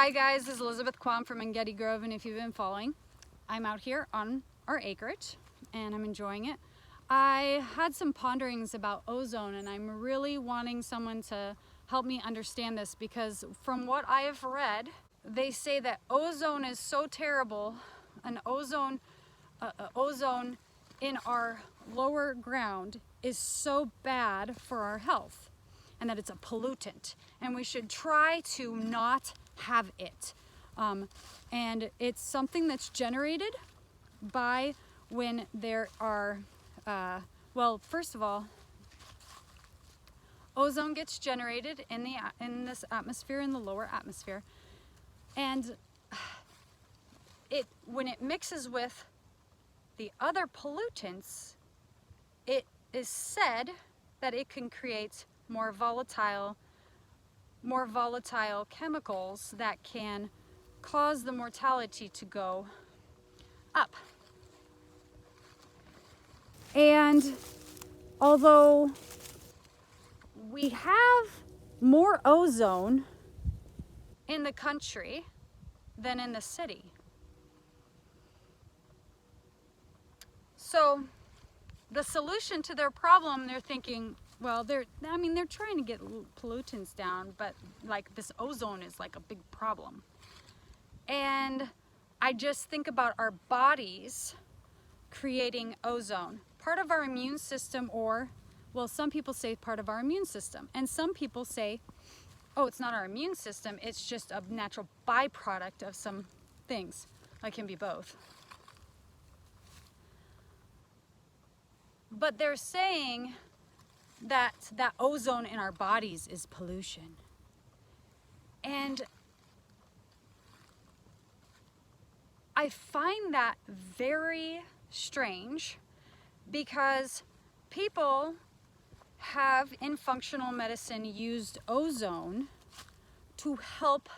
Hi guys, this is Elizabeth Quam from Getty Grove, and if you've been following, I'm out here on our acreage and I'm enjoying it. I had some ponderings about ozone and I'm really wanting someone to help me understand this, because from what I have read, they say that ozone is so terrible, ozone in our lower ground is so bad for our health, and that it's a pollutant and we should try to not have it. And it's something that's generated by when there are, well, first of all, ozone gets generated in this atmosphere, in the lower atmosphere, and when it mixes with the other pollutants, it is said that it can create more volatile chemicals that can cause the mortality to go up. And although we have more ozone in the country than in the city, so the solution to their problem, they're thinking, well, they're trying to get pollutants down, but like this ozone is like a big problem. And I just think about our bodies creating ozone, part of our immune system, or, well, some people say part of our immune system, and some people say, oh, it's not our immune system, it's just a natural byproduct of some things. It can be both. But they're saying that ozone in our bodies is pollution. And I find that very strange, because people have in functional medicine used ozone to help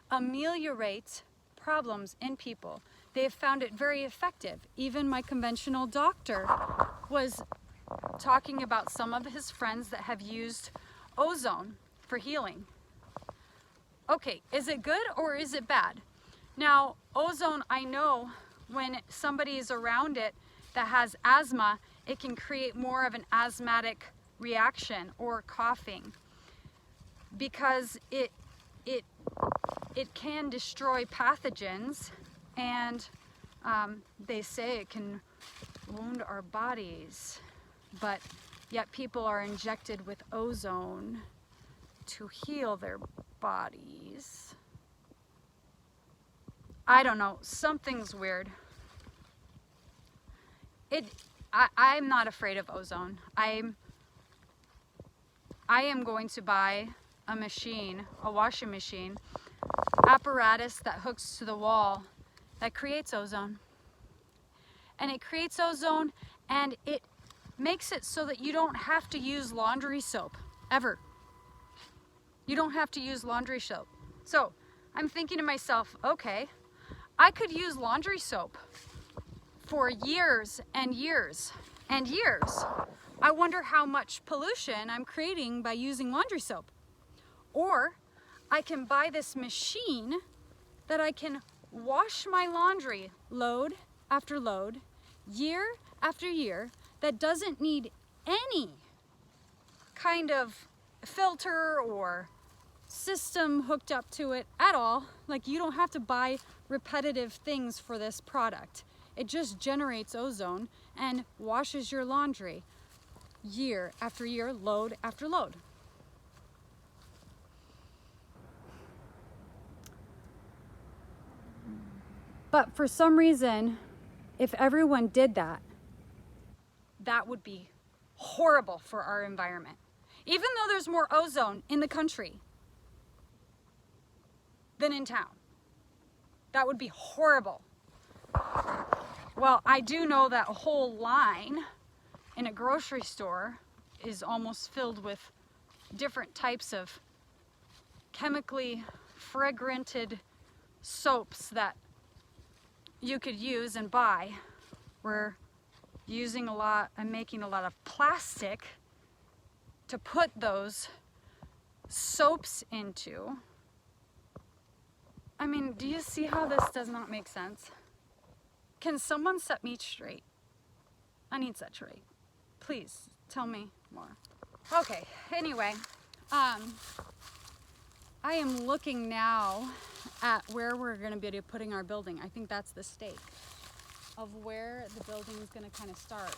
ameliorate problems in people. They have found it very effective. Even my conventional doctor was talking about some of his friends that have used ozone for healing. Okay, is it good or is it bad? Now, ozone, I know when somebody is around it that has asthma, it can create more of an asthmatic reaction or coughing, because it can destroy pathogens, and they say it can wound our bodies, but yet people are injected with ozone to heal their bodies. I don't know, something's weird. I'm not afraid of ozone. I am going to buy a machine, a washing machine, apparatus that hooks to the wall that creates ozone. And it creates ozone, and it makes it so that you don't have to use laundry soap, ever. You don't have to use laundry soap. So I'm thinking to myself, okay, I could use laundry soap for years and years and years. I wonder how much pollution I'm creating by using laundry soap. Or I can buy this machine that I can wash my laundry load after load, year after year, that doesn't need any kind of filter or system hooked up to it at all. Like, you don't have to buy repetitive things for this product. It just generates ozone and washes your laundry year after year, load after load. But for some reason, if everyone did that, that would be horrible for our environment. Even though there's more ozone in the country than in town, that would be horrible. Well, I do know that a whole line in a grocery store is almost filled with different types of chemically fragranted soaps that you could use and buy. We're using a lot and making a lot of plastic to put those soaps into. I mean, do you see how this does not make sense? Can someone set me straight? I need set straight. Please tell me more. Okay, anyway, I am looking now at where we're going to be putting our building. I think that's the stake of where the building is going to kind of start.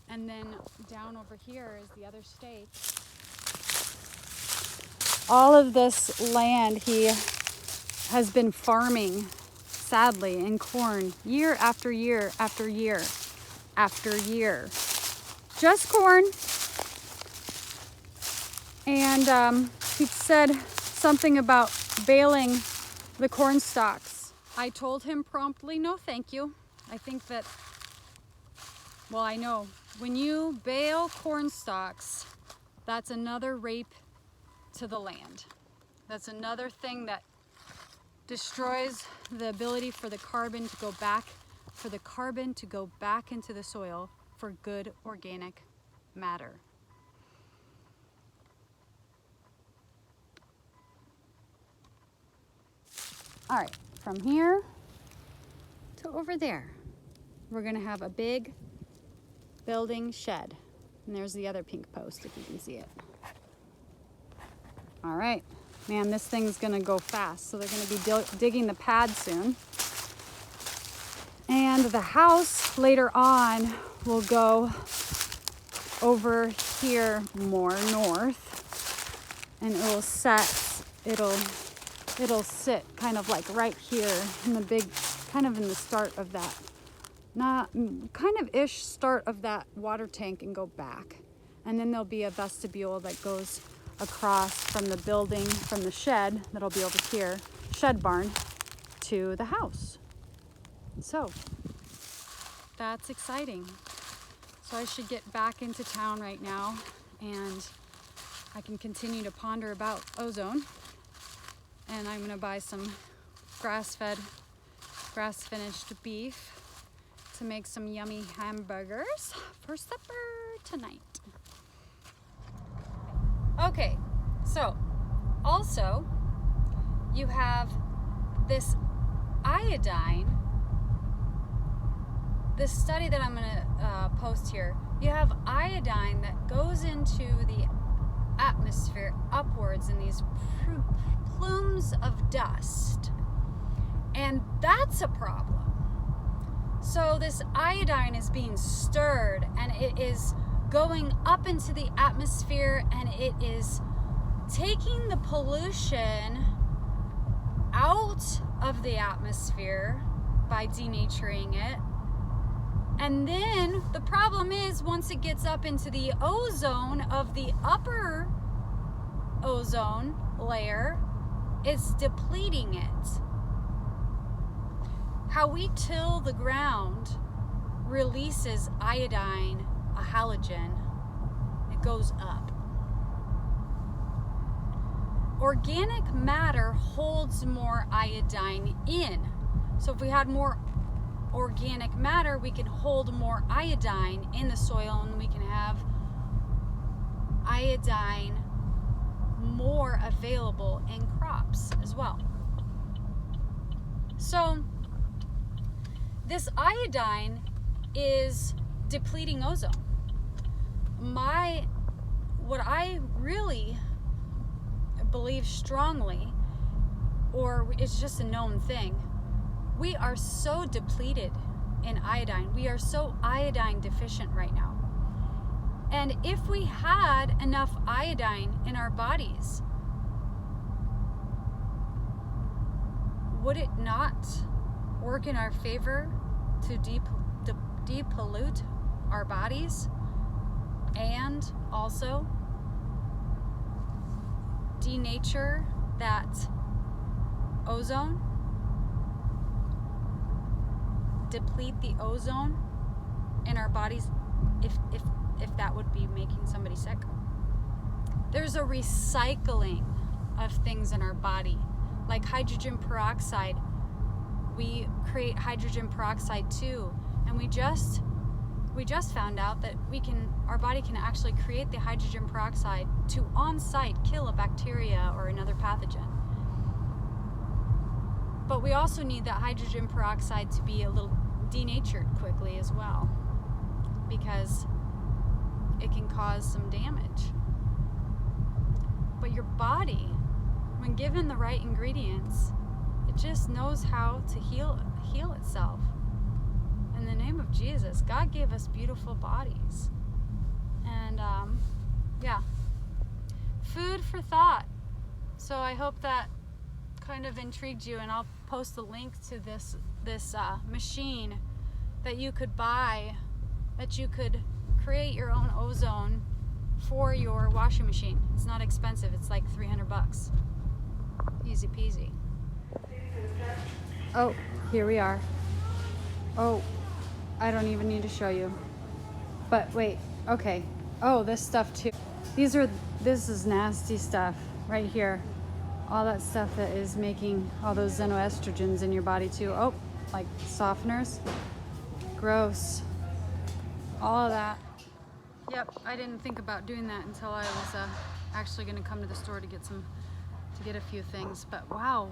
And then down over here is the other stake. All of this land he has been farming, sadly, in corn year after year after year after year. Just corn. And he said something about baling the corn stalks. I told him promptly, no thank you. I think that, well, I know when you bale corn stalks, that's another rape to the land. That's another thing that destroys the ability for the carbon to go back, into the soil for good organic matter. All right, from here to over there, we're gonna have a big building shed. And there's the other pink post, if you can see it. All right, man, this thing's gonna go fast. So they're gonna be digging the pad soon. And the house later on will go over here more north, and it'll sit kind of like right here in the big, kind of in the start of that, start of that water tank, and go back. And then there'll be a vestibule that goes across from the building, from the shed that'll be over here, shed barn, to the house. So that's exciting. So I should get back into town right now, and I can continue to ponder about Ozone. And I'm gonna buy some grass-fed, grass-finished beef to make some yummy hamburgers for supper tonight. Okay, so also you have this iodine, this study that I'm gonna post here. You have iodine that goes into the atmosphere upwards in these plumes of dust, and that's a problem. So this iodine is being stirred, and it is going up into the atmosphere, and it is taking the pollution out of the atmosphere by denaturing it. And then the problem is, once it gets up into the ozone of the upper ozone layer, it's depleting it. How we till the ground releases iodine, a halogen. It goes up. Organic matter holds more iodine in. So if we had more organic matter, we can hold more iodine in the soil, and we can have iodine more available in crops as well. So this iodine is depleting ozone. What I really believe strongly, or it's just a known thing, we are so depleted in iodine. We are so iodine deficient right now. And if we had enough iodine in our bodies, would it not work in our favor to depollute our bodies, and also denature that ozone, deplete the ozone in our bodies, if that would be making somebody sick? There's a recycling of things in our body, like hydrogen peroxide. We create hydrogen peroxide too, and we just found out that our body can actually create the hydrogen peroxide to on-site kill a bacteria or another pathogen. But we also need that hydrogen peroxide to be a little denatured quickly as well, because it can cause some damage. But your body, when given the right ingredients, it just knows how to heal itself. In the name of Jesus, God gave us beautiful bodies. And yeah, food for thought. So I hope that kind of intrigued you, and I'll post a link to this machine that you could buy, that you could create your own ozone for your washing machine. It's not expensive. It's like $300. Easy peasy. Oh, here we are. Oh, I don't even need to show you. But wait, okay. Oh, this stuff too. This is nasty stuff right here. All that stuff that is making all those xenoestrogens in your body too. Oh, like softeners. Gross. All of that. Yep, I didn't think about doing that until I was actually going to come to the store to get a few things. But wow,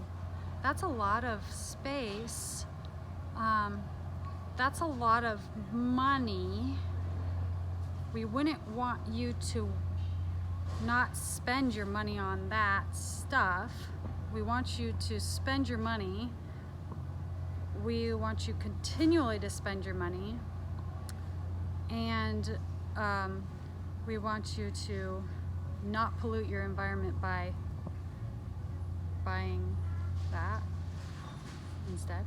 that's a lot of space. That's a lot of money. We wouldn't want you to not spend your money on that stuff. We want you to spend your money. We want you continually to spend your money. And we want you to not pollute your environment by buying that instead.